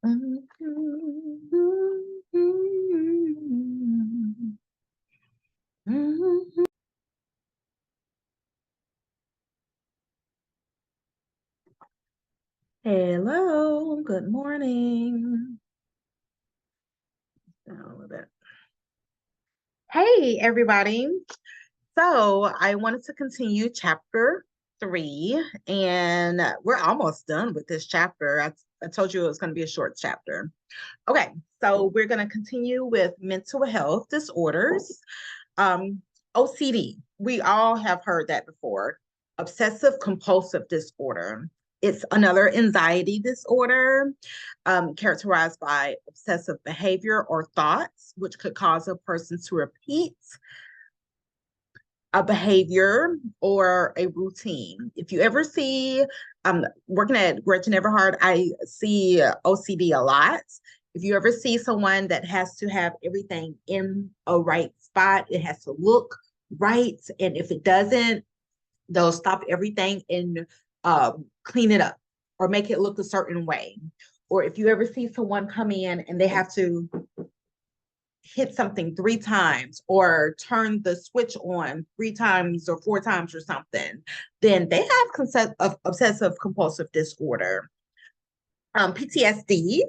Hello, good morning. All of that. Hey, everybody. So I wanted to continue chapter 3, and we're almost done with this chapter. I told you it was going to be a short chapter. Okay, so we're going to continue with mental health disorders. Um, OCD, we all have heard that before. Obsessive compulsive disorder. It's another anxiety disorder characterized by obsessive behavior or thoughts, which could cause a person to repeat a behavior or a routine. If you ever see, working at Gretchen Everhart, I see OCD a lot. If you ever see someone that has to have everything in a right spot, it has to look right. And if it doesn't, they'll stop everything and clean it up or make it look a certain way. Or if you ever see someone come in and they have to hit something 3 times or turn the switch on 3 times or 4 times or something, then they have obsessive compulsive disorder. PTSD,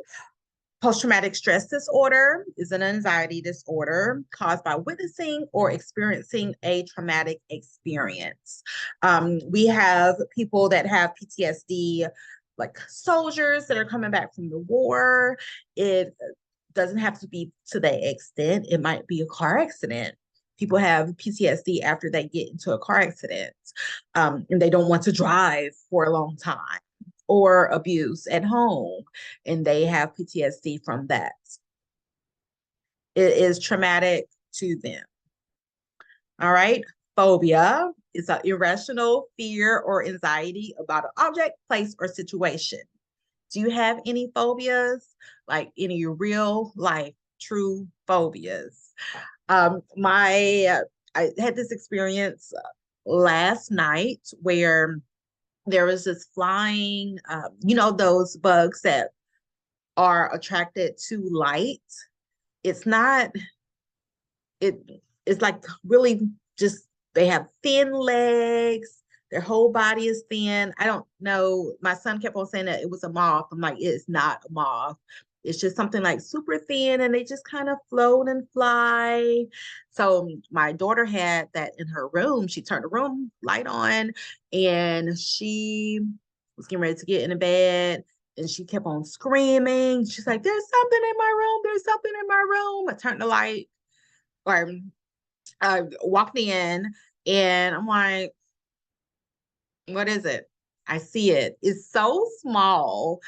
post-traumatic stress disorder, is an anxiety disorder caused by witnessing or experiencing a traumatic experience. We have people that have PTSD, like soldiers that are coming back from the war. It doesn't have to be to that extent. It might be a car accident. People have PTSD after they get into a car accident, and they don't want to drive for a long time, or abuse at home, and they have PTSD from that. It is traumatic to them. All right. Phobia is an irrational fear or anxiety about an object, place, or situation. Do you have any phobias, like any real life true phobias? I had this experience last night where there was this flying, those bugs that are attracted to light. It's not, it, it's like really just, they have thin legs. Their whole body is thin. I don't know. My son kept on saying that it was a moth. I'm like, it's not a moth. It's just something like super thin, and they just kind of float and fly. So my daughter had that in her room. She turned the room light on, and she was getting ready to get in the bed, and she kept on screaming. She's like, "There's something in my room. There's something in my room." I turned the light, or I walked in, and I'm like, what is it? I see it. It's so small,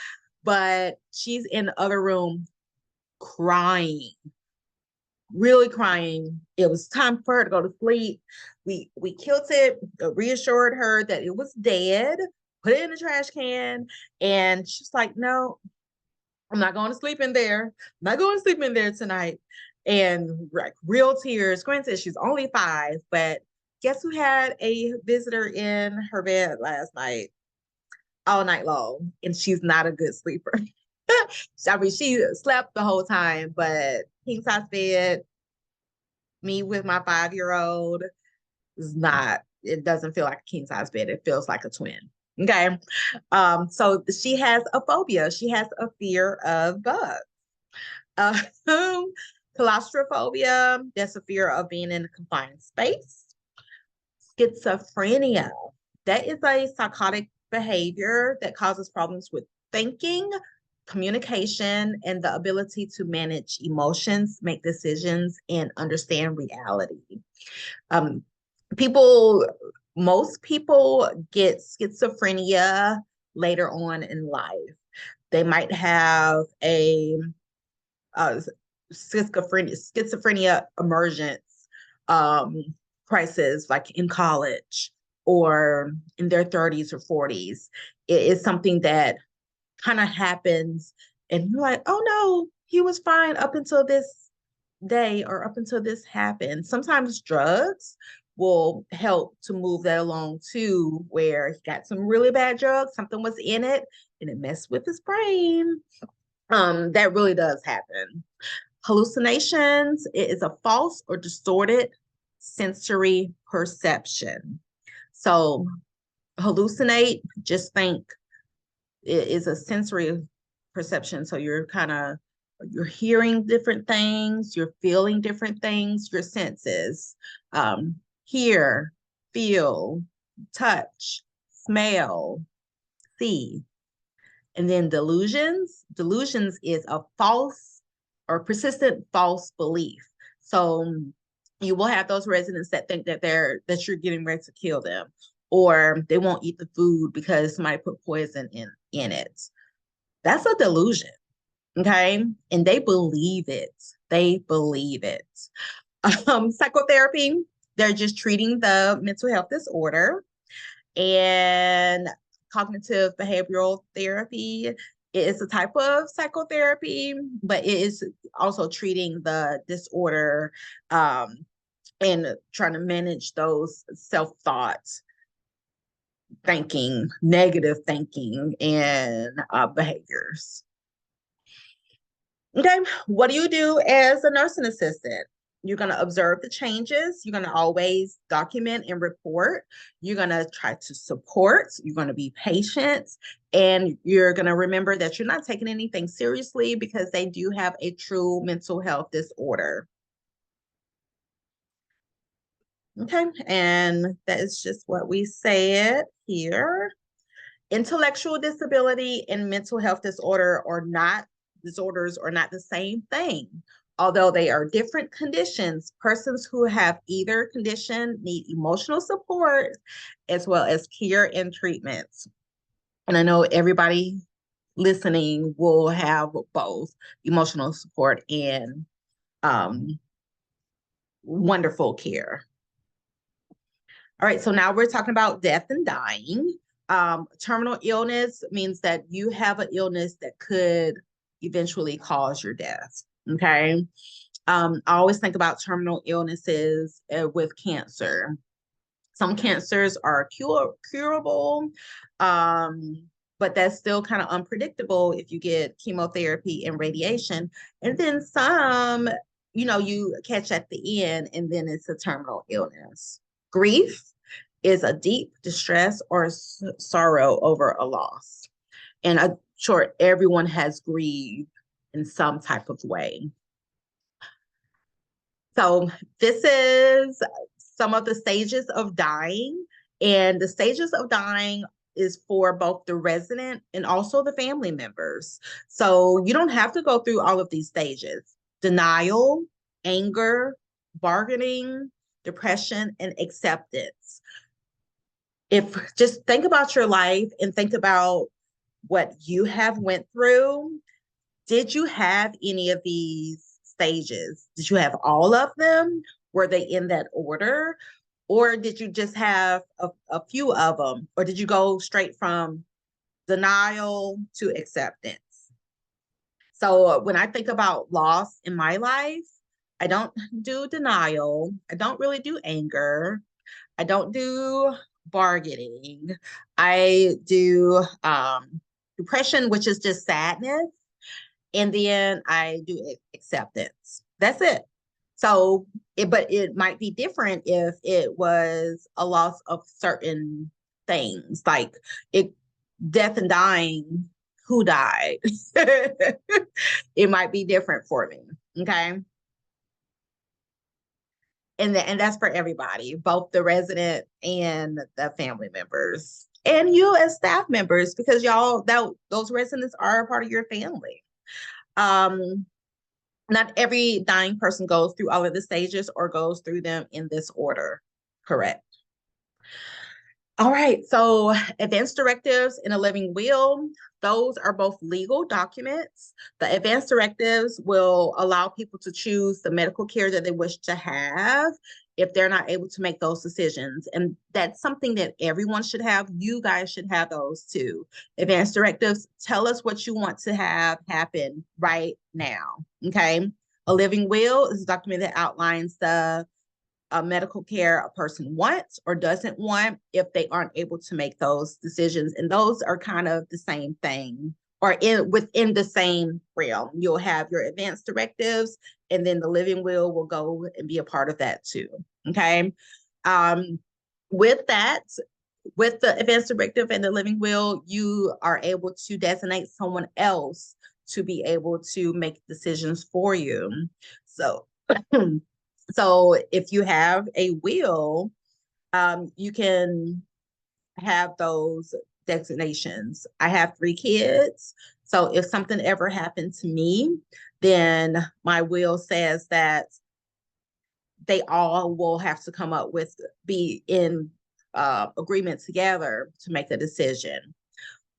but she's in the other room crying, really crying. It was time for her to go to sleep. We killed it, reassured her that it was dead, put it in the trash can, and she's like, "No, I'm not going to sleep in there. I'm not going to sleep in there tonight." And like real tears. Granted, she's only 5, but guess who had a visitor in her bed last night? All night long, and she's not a good sleeper. I mean, she slept the whole time, but king size bed, me with my 5-year-old is not, it doesn't feel like a king size bed. It feels like a twin. Okay. So she has a phobia. She has a fear of bugs. Uh, claustrophobia, that's a fear of being in a confined space. Schizophrenia, that is a psychotic behavior that causes problems with thinking, communication, and the ability to manage emotions, make decisions, and understand reality. Um, people, most people get schizophrenia later on in life. They might have a uh, schizophrenia emergence um, crisis, like in college or in their 30s or 40s. It is something that kind of happens, and you're like, oh no, he was fine up until this day or up until this happened. Sometimes drugs will help to move that along too, where he got some really bad drugs, something was in it, and it messed with his brain. That really does happen. Hallucinations, it is a false or distorted sensory perception. So hallucinate, just think it is a sensory perception. So you're hearing different things, you're feeling different things, your senses, hear, feel, touch, smell, see. And then delusions is a false or persistent false belief. So you will have those residents that think that you're getting ready to kill them, or they won't eat the food because somebody put poison in it. That's a delusion. Okay. And they believe it. They believe it. Psychotherapy, they're just treating the mental health disorder. And cognitive behavioral therapy is a type of psychotherapy, but it is also treating the disorder, and trying to manage those self-thoughts, thinking, negative thinking, and behaviors. Okay, what do you do as a nursing assistant? You're going to observe the changes. You're going to always document and report. You're going to try to support. You're going to be patient. And you're going to remember that you're not taking anything seriously because they do have a true mental health disorder. Okay, and that is just what we said here. Intellectual disability and mental health disorders are not the same thing. Although they are different conditions, persons who have either condition need emotional support as well as care and treatments. And I know everybody listening will have both emotional support and wonderful care. All right, so now we're talking about death and dying. Terminal illness means that you have an illness that could eventually cause your death. Okay. I always think about terminal illnesses with cancer. Some cancers are curable, but that's still kind of unpredictable if you get chemotherapy and radiation. And then some, you catch at the end, and then it's a terminal illness. Grief is a deep distress or sorrow over a loss. And I'm sure everyone has grieved in some type of way. So this is some of the stages of dying. And the stages of dying is for both the resident and also the family members. So you don't have to go through all of these stages: denial, anger, bargaining, depression, and acceptance. If just think about your life and think about what you have went through. Did you have any of these stages? Did you have all of them? Were they in that order? Or did you just have a few of them? Or did you go straight from denial to acceptance? So when I think about loss in my life, I don't do denial. I don't really do anger. I don't do bargaining. I do depression, which is just sadness. And then I do acceptance. That's it. So, but it might be different if it was a loss of certain things, like death and dying. Who died? It might be different for me. Okay. And that's for everybody, both the resident and the family members, and you as staff members, because those residents are a part of your family. Not every dying person goes through all of the stages or goes through them in this order. Correct. All right, so advance directives in a living will, those are both legal documents. The advance directives will allow people to choose the medical care that they wish to have if they're not able to make those decisions. And that's something that everyone should have. You guys should have those too. Advance directives tell us what you want to have happen right now, okay? A living will is a document that outlines the medical care a person wants or doesn't want if they aren't able to make those decisions. And those are kind of the same thing or within the same realm. You'll have your advanced directives, and then the living will go and be a part of that too. Okay. With that, with the advanced directive and the living will, you are able to designate someone else to be able to make decisions for you. So, so if you have a will, you can have those designations. I have 3 kids. So if something ever happened to me, then my will says that they all will have to come up with, be in agreement together to make a decision.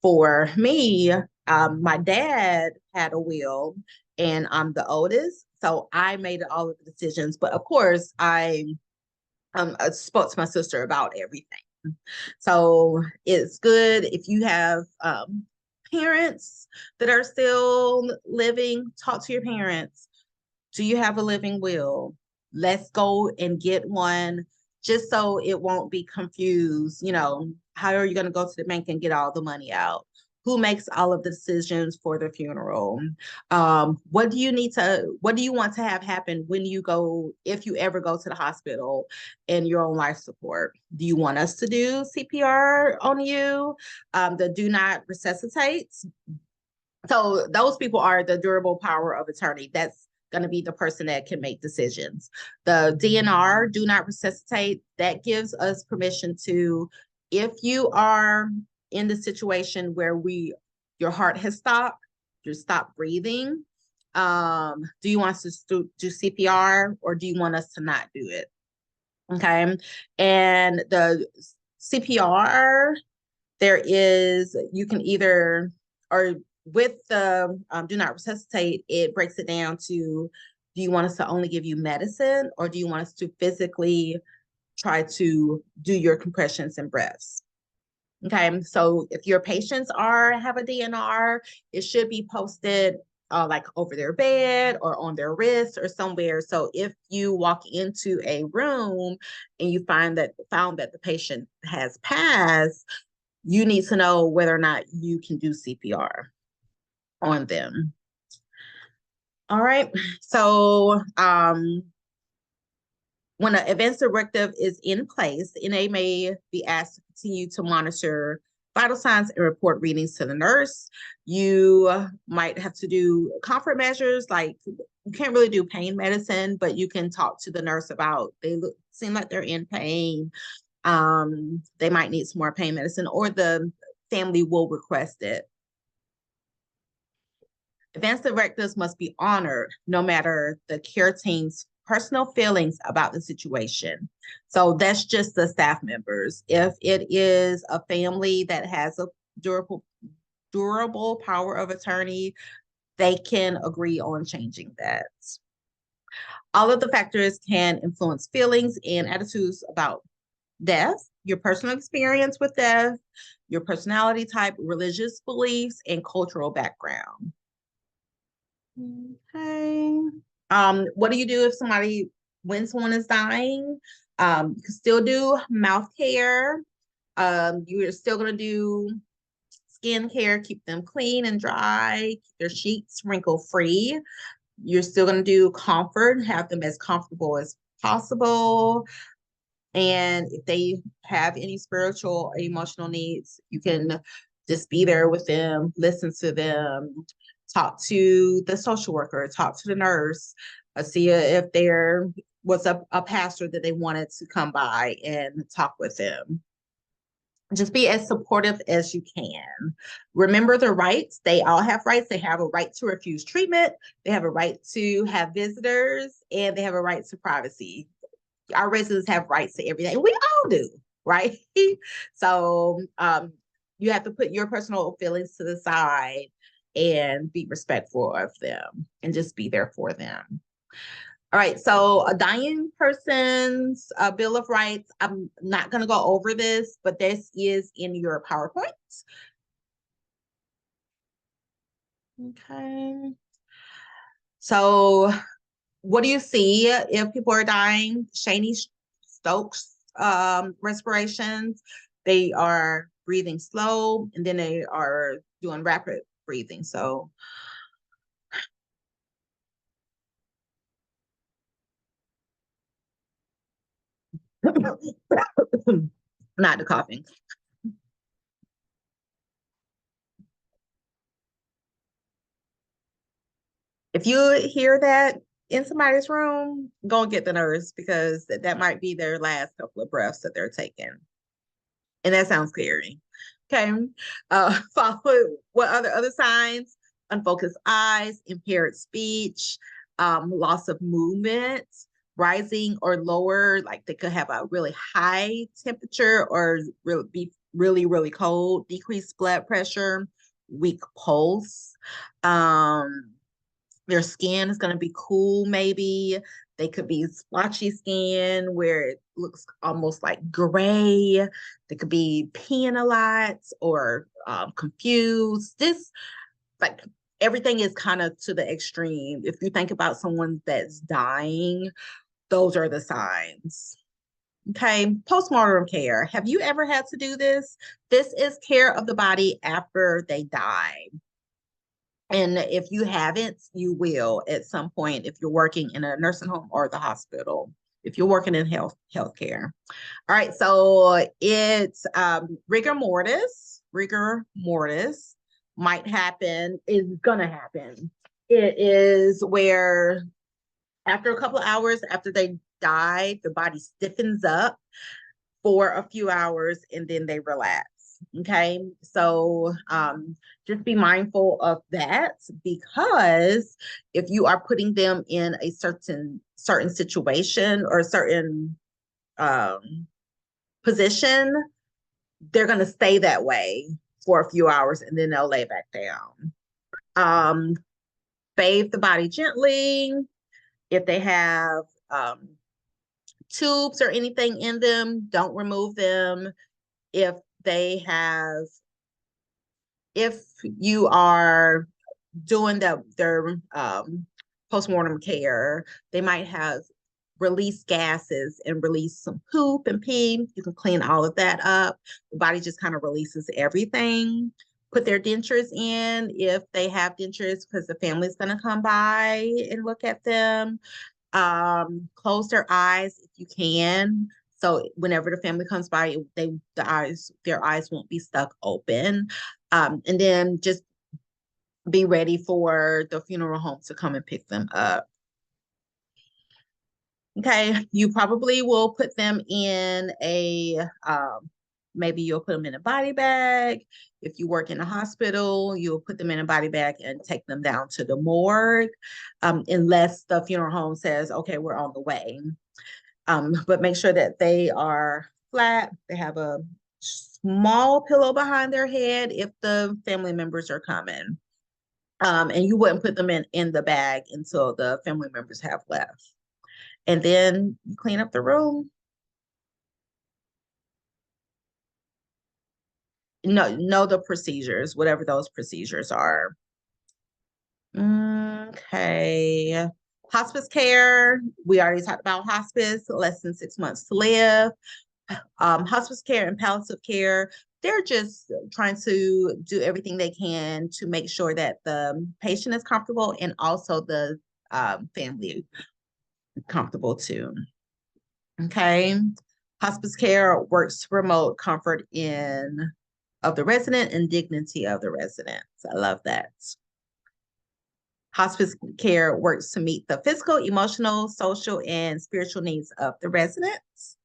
For me, my dad had a will, and I'm the oldest, so I made all of the decisions. But of course, I spoke to my sister about everything. So it's good if you have parents that are still living, talk to your parents. Do you have a living will? Let's go and get one, just so it won't be confused. You know, how are you going to go to the bank and get all the money out? Who makes all of the decisions for the funeral? What do you want to have happen when you go, if you ever go to the hospital and you're on life support? Do you want us to do CPR on you? The do not resuscitate. So those people are the durable power of attorney. That's going to be the person that can make decisions. The DNR, do not resuscitate, that gives us permission to, if you are in the situation where your heart has stopped, you stopped breathing, do you want us to do CPR, or do you want us to not do it? Okay. And the CPR, you can either, or with the do not resuscitate, it breaks it down to, do you want us to only give you medicine, or do you want us to physically try to do your compressions and breaths? Okay, so if your patients have a DNR, it should be posted like over their bed or on their wrist or somewhere. So if you walk into a room and you found that the patient has passed, you need to know whether or not you can do CPR on them. All right. So when an advanced directive is in place, the NA may be asked to continue to monitor vital signs and report readings to the nurse. You might have to do comfort measures, like you can't really do pain medicine, but you can talk to the nurse about, seem like they're in pain. They might need some more pain medicine, or the family will request it. Advanced directives must be honored no matter the care team's personal feelings about the situation. So that's just the staff members. If it is a family that has a durable power of attorney, they can agree on changing that. All of the factors can influence feelings and attitudes about death, your personal experience with death, your personality type, religious beliefs, and cultural background. Okay. What do you do if when someone is dying? You can still do mouth care. You're still going to do skin care, keep them clean and dry, keep their sheets wrinkle free. You're still going to do comfort, have them as comfortable as possible. And if they have any spiritual or emotional needs, you can just be there with them, listen to them, talk to the social worker, talk to the nurse, see if there was a pastor that they wanted to come by and talk with them. Just be as supportive as you can. Remember the rights. They all have rights. They have a right to refuse treatment. They have a right to have visitors, and they have a right to privacy. Our residents have rights to everything. We all do, right? So you have to put your personal feelings to the side and be respectful of them and just be there for them. All right, so a dying person's Bill of Rights, I'm not going to go over this, but this is in your PowerPoint. Okay. So what do you see if people are dying? Stokes respirations. They are breathing slow, and then they are doing rapid breathing. So not the coughing. If you hear that in somebody's room, go and get the nurse because that might be their last couple of breaths that they're taking. And that sounds scary. Okay. Follow what other signs? Unfocused eyes, impaired speech, loss of movement, rising or lower, like they could have a really high temperature or be really cold, decreased blood pressure, weak pulse. Um, their skin is going to be cool, maybe. They could be splotchy skin where it looks almost like gray. They could be peeing a lot or confused. This, like, everything is kind of to the extreme. If you think about someone that's dying, those are the signs. Okay, postmortem care. Have you ever had to do this? This is care of the body after they die. And if you haven't, you will at some point if you're working in a nursing home or the hospital, if you're working in healthcare. All right, so it's rigor mortis might happen, is gonna happen. It is where after a couple of hours after they die, the body stiffens up for a few hours and then they relax. Okay, so just be mindful of that because if you are putting them in a certain situation or a certain position, they're going to stay that way for a few hours and then they'll lay back down. Bathe the body gently. If they have tubes or anything in them, don't remove them. If they have, if you are doing their postmortem care, they might have released gases and release some poop and pee. You can clean all of that up. The body just kind of releases everything. Put their dentures in if they have dentures because the family's going to come by and look at them. Close their eyes if you can. So whenever the family comes by, their eyes won't be stuck open. And then just be ready for the funeral home to come and pick them up. Okay, you probably will put them in maybe you'll put them in a body bag. If you work in a hospital, you'll put them in a body bag and take them down to the morgue, unless the funeral home says, okay, we're on the way. But make sure that they are flat. They have a small pillow behind their head if the family members are coming. And you wouldn't put them in the bag until the family members have left. And then you clean up the room. Know the procedures, whatever those procedures are. Okay. Hospice care. We already talked about hospice, less than 6 months to live. Hospice care and palliative care, they're just trying to do everything they can to make sure that the patient is comfortable and also the family is comfortable too. Okay. Hospice care works to promote comfort of the resident and dignity of the residents. I love that. Hospice care works to meet the physical, emotional, social, and spiritual needs of the residents.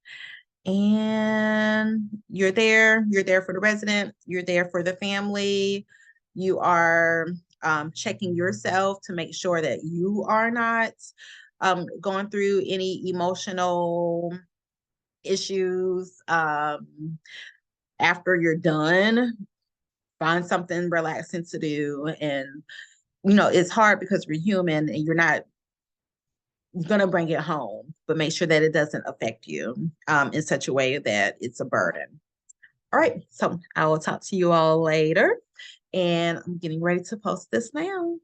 And you're there for the resident, you're there for the family. You are checking yourself to make sure that you are not going through any emotional issues. After you're done, find something relaxing to do. And it's hard because we're human and you're not going to bring it home, but make sure that it doesn't affect you in such a way that it's a burden. All right, so I will talk to you all later, and I'm getting ready to post this now.